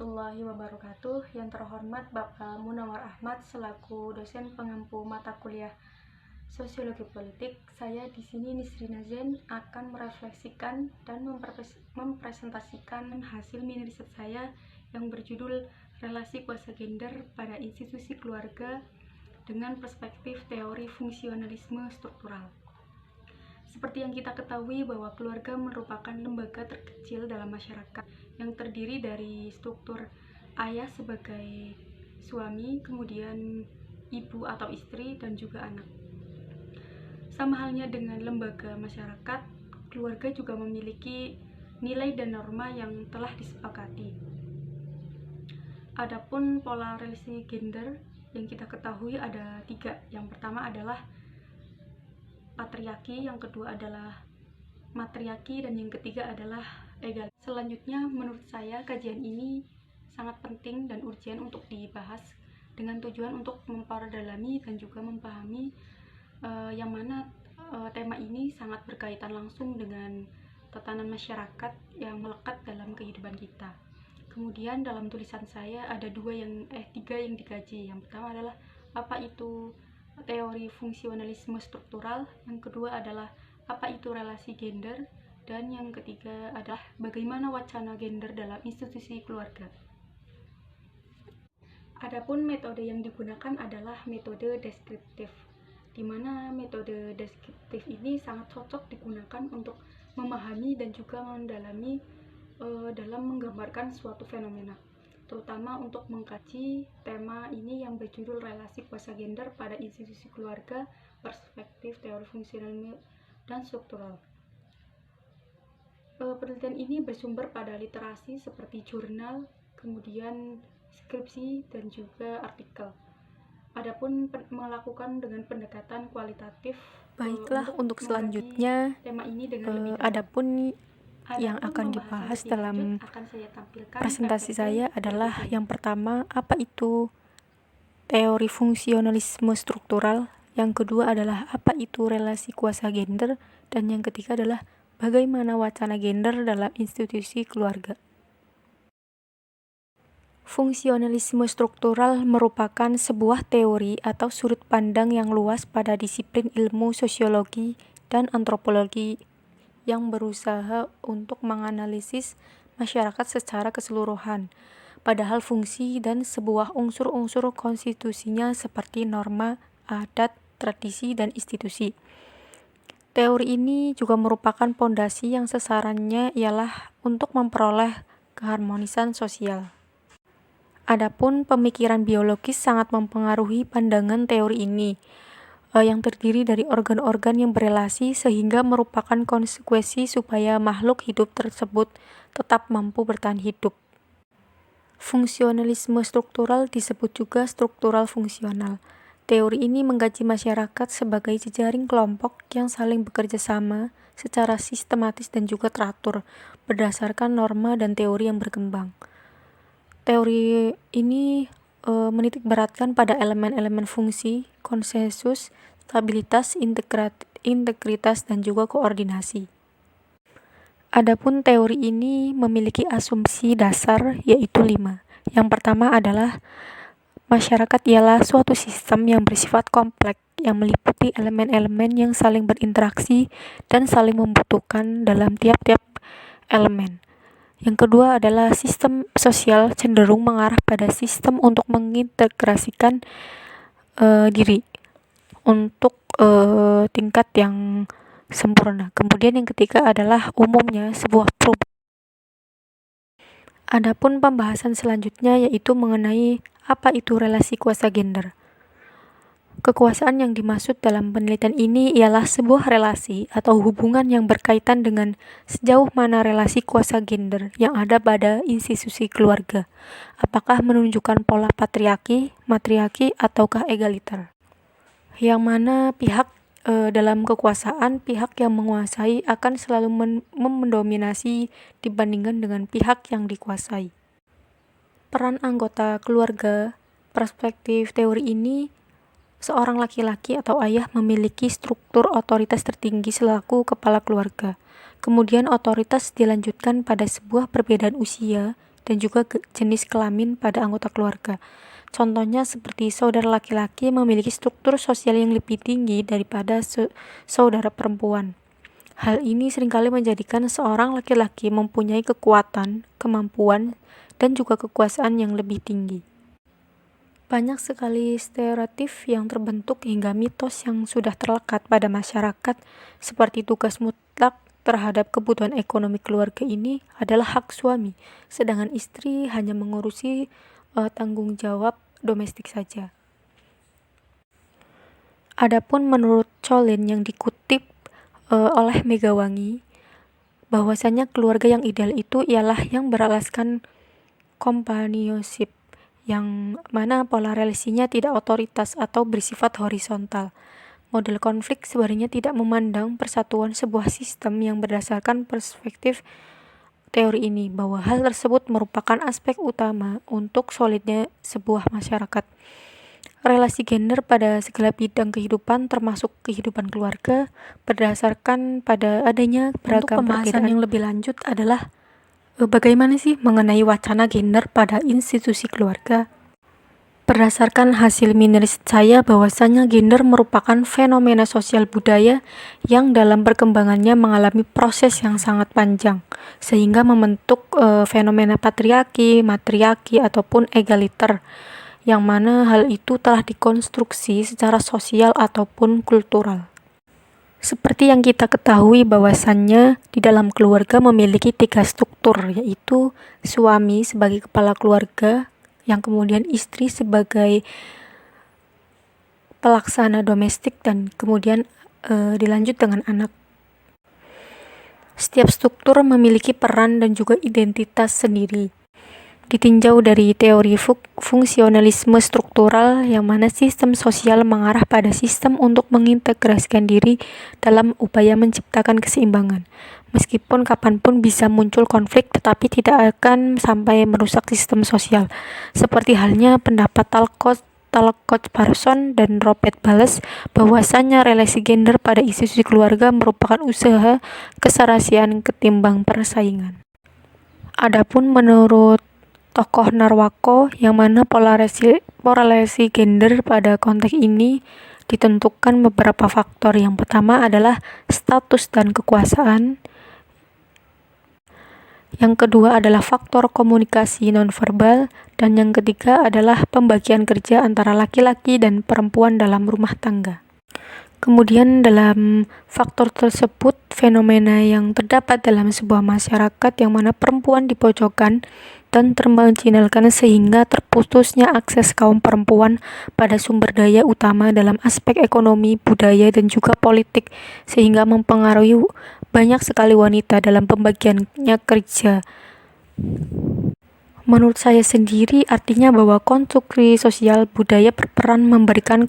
warahmatullahi wabarakatuh. Yang terhormat Bapak Munawar Ahmad selaku dosen pengampu mata kuliah Sosiologi Politik, saya di sini Nisrina Zain akan merefleksikan dan mempresentasikan hasil mini riset saya yang berjudul Relasi Kuasa Gender pada Institusi Keluarga dengan Perspektif Teori Fungsionalisme Struktural. Seperti yang kita ketahui bahwa keluarga merupakan lembaga terkecil dalam masyarakat yang terdiri dari struktur ayah sebagai suami, kemudian ibu atau istri, dan juga anak. Sama halnya dengan lembaga masyarakat, keluarga juga memiliki nilai dan norma yang telah disepakati. Adapun pola relasi gender yang kita ketahui ada 3. Yang pertama adalah patriarki, yang kedua adalah matriarki, dan yang ketiga adalah egal. Selanjutnya, menurut saya kajian ini sangat penting dan urgen untuk dibahas dengan tujuan untuk memperdalami dan juga memahami yang mana tema ini sangat berkaitan langsung dengan tatanan masyarakat yang melekat dalam kehidupan kita. Kemudian dalam tulisan saya ada 3 yang dikaji. Yang pertama adalah apa itu teori fungsionalisme struktural, yang kedua adalah apa itu relasi gender, dan yang ketiga adalah bagaimana wacana gender dalam institusi keluarga. Adapun metode yang digunakan adalah metode deskriptif, di mana metode deskriptif ini sangat cocok digunakan untuk memahami dan juga mendalami dalam menggambarkan suatu fenomena, terutama untuk mengkaji tema ini yang berjudul relasi kuasa gender pada institusi keluarga, perspektif teori fungsional dan struktural. Penelitian ini bersumber pada literasi seperti jurnal, kemudian skripsi, dan juga artikel. Adapun melakukan dengan pendekatan kualitatif. Baiklah, untuk selanjutnya tema ini dengan adapun yang akan dibahas dalam presentasi saya adalah yang pertama, apa itu teori fungsionalisme struktural, yang kedua adalah apa itu relasi kuasa gender, dan yang ketiga adalah bagaimana wacana gender dalam institusi keluarga. Fungsionalisme struktural merupakan sebuah teori atau sudut pandang yang luas pada disiplin ilmu sosiologi dan antropologi yang berusaha untuk menganalisis masyarakat secara keseluruhan, padahal fungsi dan sebuah unsur-unsur konstitusinya seperti norma, adat, tradisi, dan institusi. Teori ini juga merupakan pondasi yang sasarannya ialah untuk memperoleh keharmonisan sosial. Adapun pemikiran biologis sangat mempengaruhi pandangan teori ini, yang terdiri dari organ-organ yang berelasi sehingga merupakan konsekuensi supaya makhluk hidup tersebut tetap mampu bertahan hidup. Fungsionalisme struktural disebut juga struktural fungsional. Teori ini mengkaji masyarakat sebagai jejaring kelompok yang saling bekerja sama secara sistematis dan juga teratur berdasarkan norma dan teori yang berkembang. Teori ini menitik beratkan pada elemen-elemen fungsi, konsensus, stabilitas, integritas, dan juga koordinasi. Adapun teori ini memiliki asumsi dasar yaitu 5. Yang pertama adalah masyarakat ialah suatu sistem yang bersifat kompleks yang meliputi elemen-elemen yang saling berinteraksi dan saling membutuhkan dalam tiap-tiap elemen. Yang kedua adalah sistem sosial cenderung mengarah pada sistem untuk mengintegrasikan diri untuk tingkat yang sempurna. Kemudian yang ketiga adalah umumnya sebuah perubahan. Adapun pembahasan selanjutnya yaitu mengenai apa itu relasi kuasa gender. Kekuasaan yang dimaksud dalam penelitian ini ialah sebuah relasi atau hubungan yang berkaitan dengan sejauh mana relasi kuasa gender yang ada pada institusi keluarga. Apakah menunjukkan pola patriarki, matriarki, ataukah egaliter. Yang mana pihak dalam kekuasaan, pihak yang menguasai akan selalu mendominasi dibandingkan dengan pihak yang dikuasai. Peran anggota keluarga, perspektif teori ini, seorang laki-laki atau ayah memiliki struktur otoritas tertinggi selaku kepala keluarga. Kemudian otoritas dilanjutkan pada sebuah perbedaan usia dan juga jenis kelamin pada anggota keluarga. Contohnya seperti saudara laki-laki memiliki struktur sosial yang lebih tinggi daripada saudara perempuan. Hal ini seringkali menjadikan seorang laki-laki mempunyai kekuatan, kemampuan, dan juga kekuasaan yang lebih tinggi. Banyak sekali stereotip yang terbentuk hingga mitos yang sudah terlekat pada masyarakat, seperti tugas mutlak terhadap kebutuhan ekonomi keluarga ini adalah hak suami, sedangkan istri hanya mengurusi tanggung jawab domestik saja. Adapun menurut Colin yang dikutip oleh Megawangi, bahwasanya keluarga yang ideal itu ialah yang beralaskan companionship, yang mana pola relasinya tidak otoritas atau bersifat horizontal. Model konflik sebenarnya tidak memandang persatuan sebuah sistem yang berdasarkan perspektif teori ini, bahwa hal tersebut merupakan aspek utama untuk solidnya sebuah masyarakat. Relasi gender pada segala bidang kehidupan termasuk kehidupan keluarga berdasarkan pada adanya beragam perbedaan. Yang lebih lanjut adalah bagaimana sih mengenai wacana gender pada institusi keluarga? Berdasarkan hasil mini riset saya, bahwasanya gender merupakan fenomena sosial budaya yang dalam perkembangannya mengalami proses yang sangat panjang, sehingga membentuk fenomena patriarki, matriarki, ataupun egaliter, yang mana hal itu telah dikonstruksi secara sosial ataupun kultural. Seperti yang kita ketahui bahwasannya di dalam keluarga memiliki 3 struktur, yaitu suami sebagai kepala keluarga, yang kemudian istri sebagai pelaksana domestik, dan kemudian dilanjut dengan anak. Setiap struktur memiliki peran dan juga identitas sendiri. Ditinjau dari teori fungsionalisme struktural, yang mana sistem sosial mengarah pada sistem untuk mengintegrasikan diri dalam upaya menciptakan keseimbangan. Meskipun kapanpun bisa muncul konflik, tetapi tidak akan sampai merusak sistem sosial. Seperti halnya pendapat Talcott Parsons dan Robert Bales, bahwasanya relasi gender pada institusi keluarga merupakan usaha keserasian ketimbang persaingan. Adapun menurut tokoh Narwako, yang mana polarisasi gender pada konteks ini ditentukan beberapa faktor. Yang pertama adalah status dan kekuasaan. Yang kedua adalah faktor komunikasi nonverbal, dan yang ketiga adalah pembagian kerja antara laki-laki dan perempuan dalam rumah tangga. Kemudian dalam faktor tersebut, fenomena yang terdapat dalam sebuah masyarakat yang mana perempuan dipojokkan dan termarginalkan, sehingga terputusnya akses kaum perempuan pada sumber daya utama dalam aspek ekonomi, budaya, dan juga politik, sehingga mempengaruhi banyak sekali wanita dalam pembagiannya kerja. Menurut saya sendiri, artinya bahwa konstruksi sosial budaya berperan memberikan